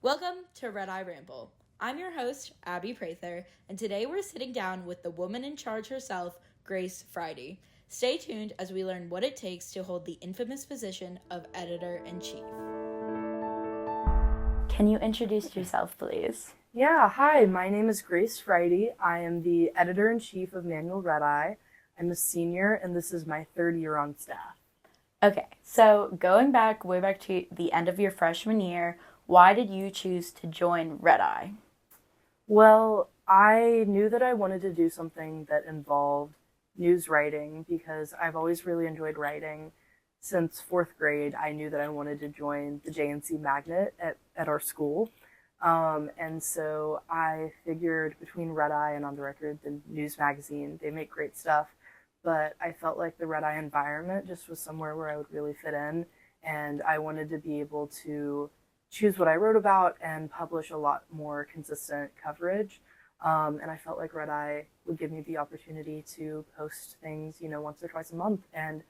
Welcome to RedEye Ramble. I'm your host, Abby Prather, and today we're sitting down with the woman in charge herself, Grace Fridy. Stay tuned as we learn what it takes to hold the infamous position of Editor-in-Chief. Can you introduce yourself, please? Yeah, hi, my name is Grace Fridy. I am the Editor-in-Chief of Manual RedEye. I'm a senior, and this is my third year on staff. Okay, so going back way back to the end of your freshman year, why did you choose to join RedEye? Well, I knew that I wanted to do something that involved news writing because I've always really enjoyed writing. Since fourth grade, I knew that I wanted to join the JNC Magnet at our school. And so I figured between RedEye and On the Record, the news magazine, they make great stuff. But I felt like the RedEye environment just was somewhere where I would really fit in. And I wanted to be able to choose what I wrote about and publish a lot more consistent coverage. And I felt like RedEye would give me the opportunity to post things, once or twice a month. And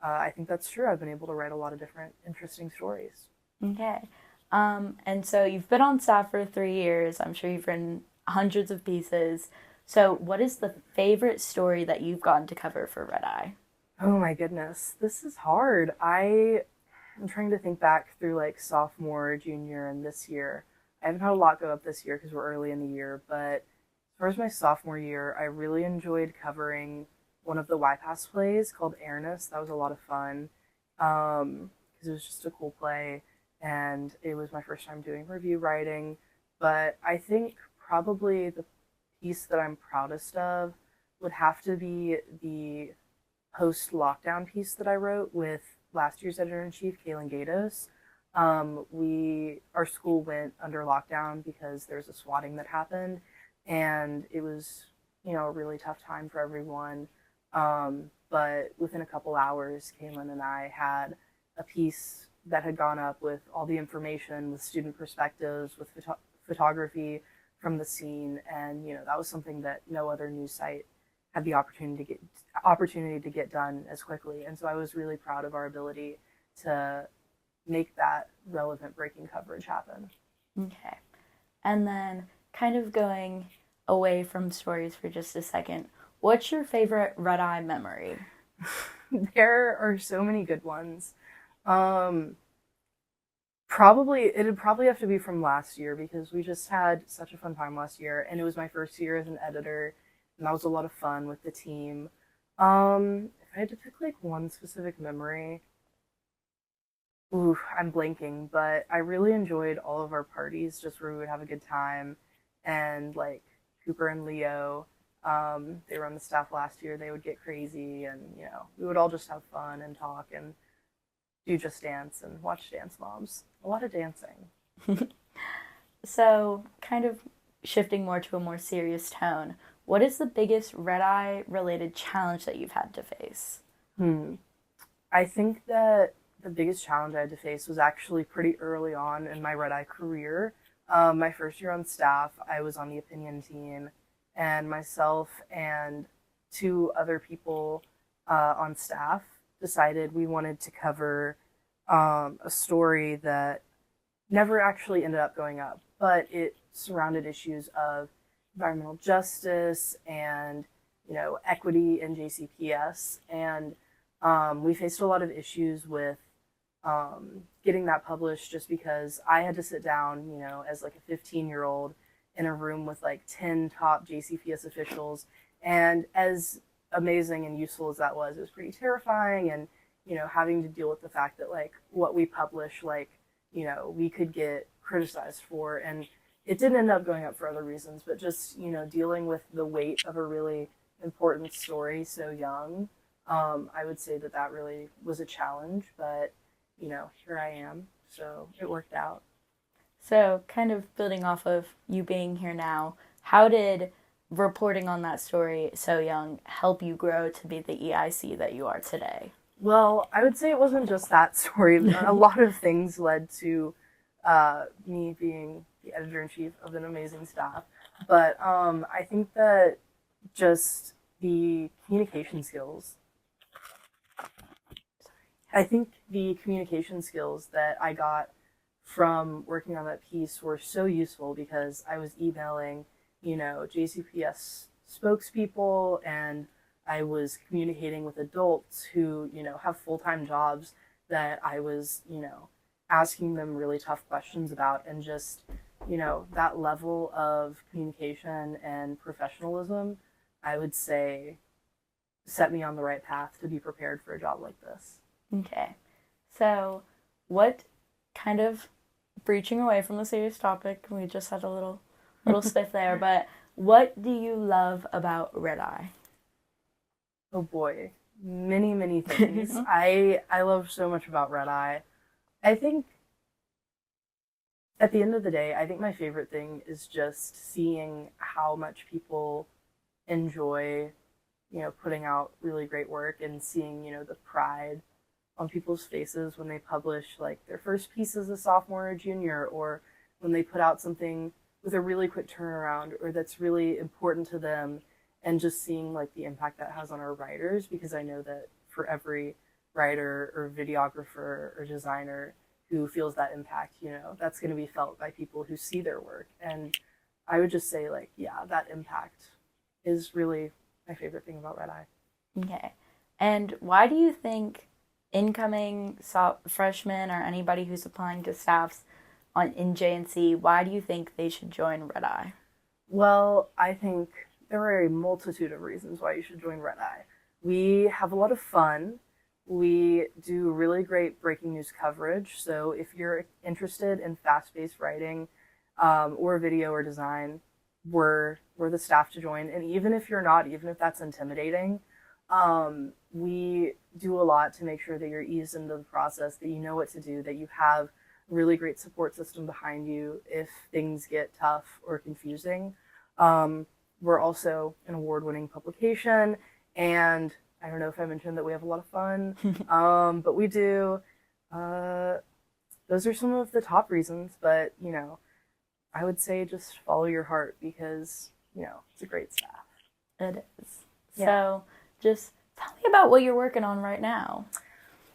I think that's true. I've been able to write a lot of different interesting stories. Okay. And so you've been on staff for 3 years. I'm sure you've written hundreds of pieces. So what is the favorite story that you've gotten to cover for RedEye? Oh my goodness, this is hard. I'm trying to think back through like sophomore, junior, and this year. I haven't had a lot go up this year because we're early in the year, but as far as my sophomore year, I really enjoyed covering one of the Y-Pass plays called Airness. That was a lot of fun because it was just a cool play, and it was my first time doing review writing. But I think probably the piece that I'm proudest of would have to be the post-lockdown piece that I wrote with last year's editor-in-chief, Kaylin Gatos. Our school went under lockdown because there was a swatting that happened, and it was, a really tough time for everyone. But within a couple hours, Kaylin and I had a piece that had gone up with all the information, with student perspectives, with photography from the scene, and that was something that no other news site had the opportunity to get done as quickly. And so I was really proud of our ability to make that relevant breaking coverage happen. Okay. And then kind of going away from stories for just a second, what's your favorite RedEye memory? There are so many good ones. It'd probably have to be from last year because we just had such a fun time last year, and it was my first year as an editor, and that was a lot of fun with the team. If I had to pick like one specific memory, I'm blanking, but I really enjoyed all of our parties, just where we would have a good time, and like Cooper and Leo, they were on the staff last year. They would get crazy, and we would all just have fun and talk and do Just Dance and watch Dance Moms. A lot of dancing. So, kind of shifting more to a more serious tone, what is the biggest RedEye related challenge that you've had to face? I think that the biggest challenge I had to face was actually pretty early on in my RedEye career. My first year on staff, I was on the opinion team, and myself and two other people on staff decided we wanted to cover a story that never actually ended up going up, but it surrounded issues of environmental justice and equity in JCPS, and we faced a lot of issues with getting that published just because I had to sit down, as like a 15-year-old in a room with like 10 top JCPS officials, and as amazing and useful as that was, it was pretty terrifying, and having to deal with the fact that like what we publish, like we could get criticized for, and it didn't end up going up for other reasons, but just dealing with the weight of a really important story so young, I would say that really was a challenge, but here I am, so it worked out. So, kind of building off of you being here now, how did reporting on that story so young help you grow to be the EIC that you are today? Well, I would say it wasn't just that story. A lot of things led to me being the editor-in-chief of an amazing staff. But I think that just the communication skills I think the communication skills that I got from working on that piece were so useful because I was emailing, JCPS spokespeople, and I was communicating with adults who, have full-time jobs that I was, asking them really tough questions about, and just, that level of communication and professionalism, I would say, set me on the right path to be prepared for a job like this. Okay. So, what kind of breaching away from the serious topic, we just had a little spiff there, but what do you love about RedEye? Oh boy, many, many things. I love so much about RedEye. I think at the end of the day, I think my favorite thing is just seeing how much people enjoy, putting out really great work, and seeing, the pride on people's faces when they publish like their first piece as a sophomore or junior, or when they put out something with a really quick turnaround or that's really important to them, and just seeing like the impact that has on our writers, because I know that for every writer or videographer or designer who feels that impact, that's going to be felt by people who see their work. And I would just say, like, yeah, that impact is really my favorite thing about RedEye. Okay. And why do you think incoming freshmen or anybody who's applying to staffs in JNC, why do you think they should join RedEye? Well, I think there are a multitude of reasons why you should join RedEye. We have a lot of fun. We do really great breaking news coverage. So if you're interested in fast-paced writing or video or design, we're the staff to join. And even if you're not, even if that's intimidating, we do a lot to make sure that you're eased into the process, that you know what to do, that you have a really great support system behind you if things get tough or confusing. We're also an award-winning publication, and I don't know if I mentioned that we have a lot of fun, but we do. Those are some of the top reasons, but, I would say just follow your heart, because, it's a great staff. It is. Yeah. So just tell me about what you're working on right now.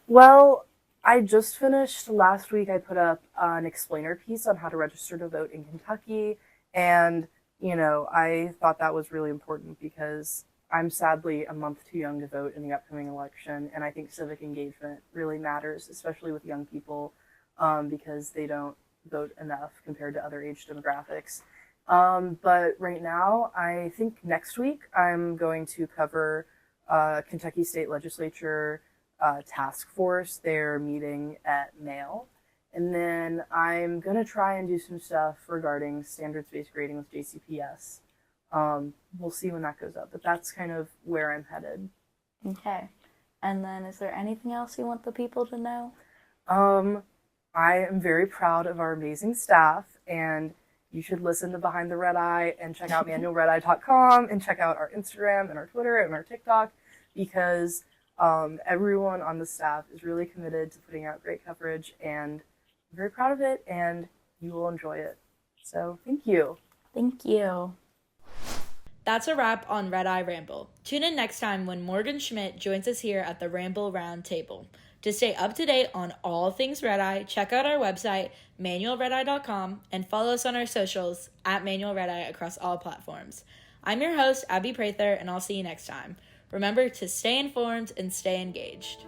Well, I just finished last week. I put up an explainer piece on how to register to vote in Kentucky, and, I thought that was really important because I'm sadly a month too young to vote in the upcoming election, and I think civic engagement really matters, especially with young people, because they don't vote enough compared to other age demographics. But right now, I think next week I'm going to cover Kentucky State Legislature task force. They're meeting at Mail. And then I'm going to try and do some stuff regarding standards-based grading with JCPS. We'll see when that goes up, but that's kind of where I'm headed. Okay. And then is there anything else you want the people to know? I am very proud of our amazing staff, and you should listen to Behind the RedEye and check out manualredeye.com and check out our Instagram and our Twitter and our TikTok, because everyone on the staff is really committed to putting out great coverage, and I'm very proud of it, and you will enjoy it. So thank you. Thank you. That's a wrap on RedEye Ramble. Tune in next time when Morgan Schmidt joins us here at the Ramble Round Table. To stay up to date on all things RedEye, check out our website, manualredeye.com, and follow us on our socials at Manual RedEye across all platforms. I'm your host, Abby Prather, and I'll see you next time. Remember to stay informed and stay engaged.